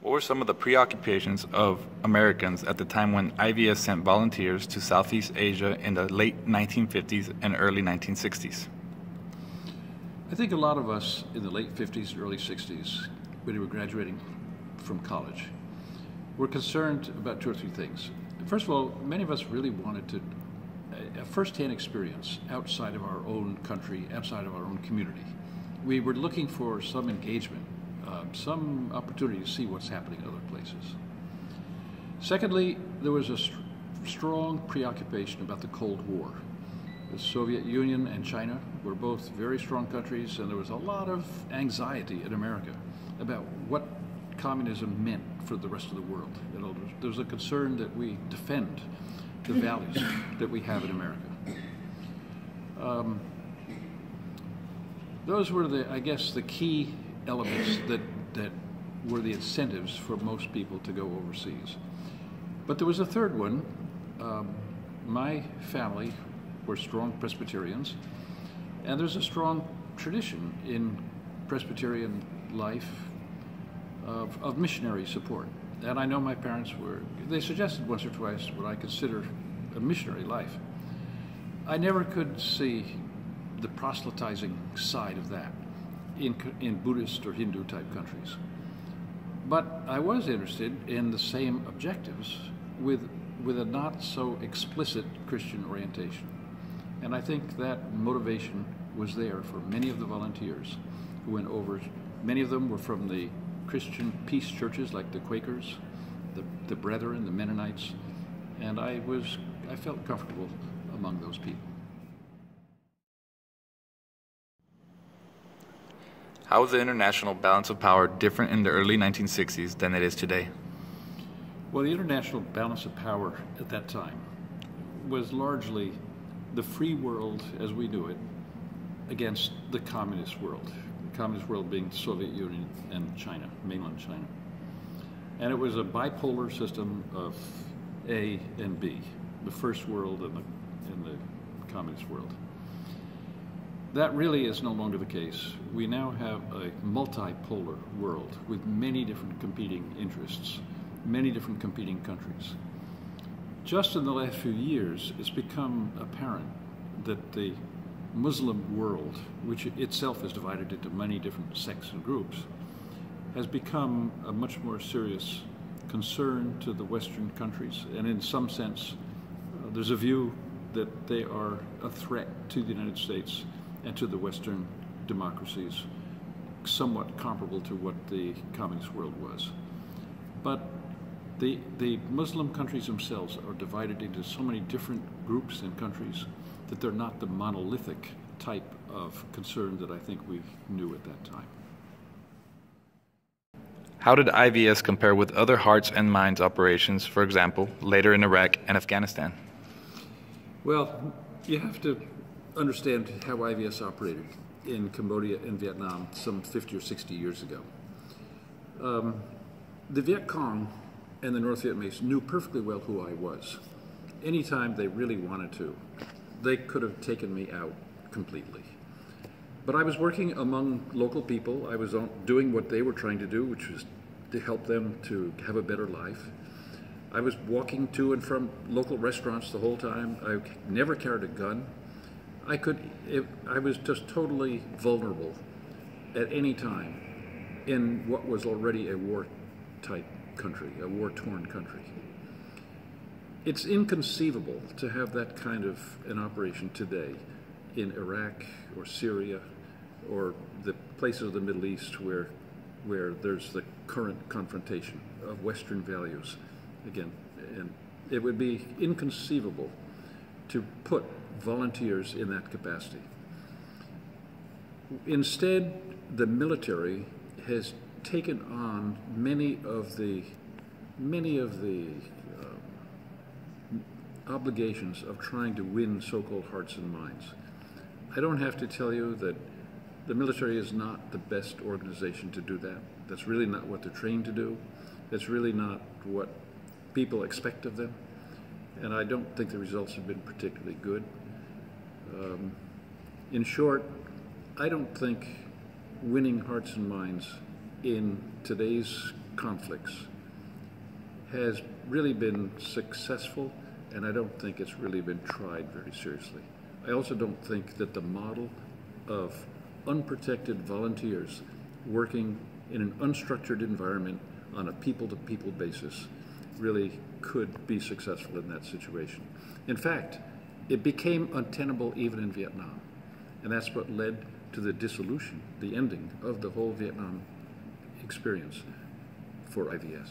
What were some of the preoccupations of Americans at the time when IVS sent volunteers to Southeast Asia in the late 1950s and early 1960s? I think a lot of us in the late 50s and early 60s, when we were graduating from college, were concerned about two or three things. First of all, many of us really wanted a first-hand experience outside of our own country, outside of our own community. We were looking for some engagement, some opportunity to see what's happening in other places. Secondly, there was a strong preoccupation about the Cold War. The Soviet Union and China were both very strong countries, and there was a lot of anxiety in America about what communism meant for the rest of the world. You know, there was a concern that we defend the values that we have in America. Those were the key elements that were the incentives for most people to go overseas. But there was a third one. My family were strong Presbyterians, and there's a strong tradition in Presbyterian life of missionary support. And I know my parents they suggested once or twice what I consider a missionary life. I never could see the proselytizing side of that in Buddhist or Hindu type countries. But I was interested in the same objectives with a not so explicit Christian orientation. And I think that motivation was there for many of the volunteers who went over. Many of them were from the Christian peace churches like the Quakers, the Brethren, the Mennonites, and I felt comfortable among those people. How was the international balance of power different in the early 1960s than it is today? Well, the international balance of power at that time was largely the free world as we knew it against the communist world. The communist world being the Soviet Union and China, mainland China. And it was a bipolar system of A and B, the first world and the communist world. That really is no longer the case. We now have a multipolar world with many different competing interests, many different competing countries. Just in the last few years, it's become apparent that the Muslim world, which itself is divided into many different sects and groups, has become a much more serious concern to the Western countries. And in some sense, there's a view that they are a threat to the United States and to the Western democracies, somewhat comparable to what the communist world was. But the Muslim countries themselves are divided into so many different groups and countries that they're not the monolithic type of concern that I think we knew at that time. How did IVS compare with other Hearts and Minds operations, for example, later in Iraq and Afghanistan? Well, you have to understand how IVS operated in Cambodia and Vietnam some 50 or 60 years ago. The Viet Cong and the North Vietnamese knew perfectly well who I was. Anytime they really wanted to, they could have taken me out completely. But I was working among local people. I was doing what they were trying to do, which was to help them to have a better life. I was walking to and from local restaurants the whole time. I never carried a gun. I was just totally vulnerable at any time in what was already a war-type country, a war-torn country. It's inconceivable to have that kind of an operation today in Iraq or Syria or the places of the Middle East where there's the current confrontation of Western values. Again, and it would be inconceivable to put volunteers in that capacity. Instead, the military has taken on many of the obligations of trying to win so-called hearts and minds. I don't have to tell you that the military is not the best organization to do that. That's really not what they're trained to do. That's really not what people expect of them. And I don't think the results have been particularly good. In short, I don't think winning hearts and minds in today's conflicts has really been successful, and I don't think it's really been tried very seriously. I also don't think that the model of unprotected volunteers working in an unstructured environment on a people-to-people basis really could be successful in that situation. In fact, it became untenable even in Vietnam, and that's what led to the dissolution, the ending of the whole Vietnam experience for IVS.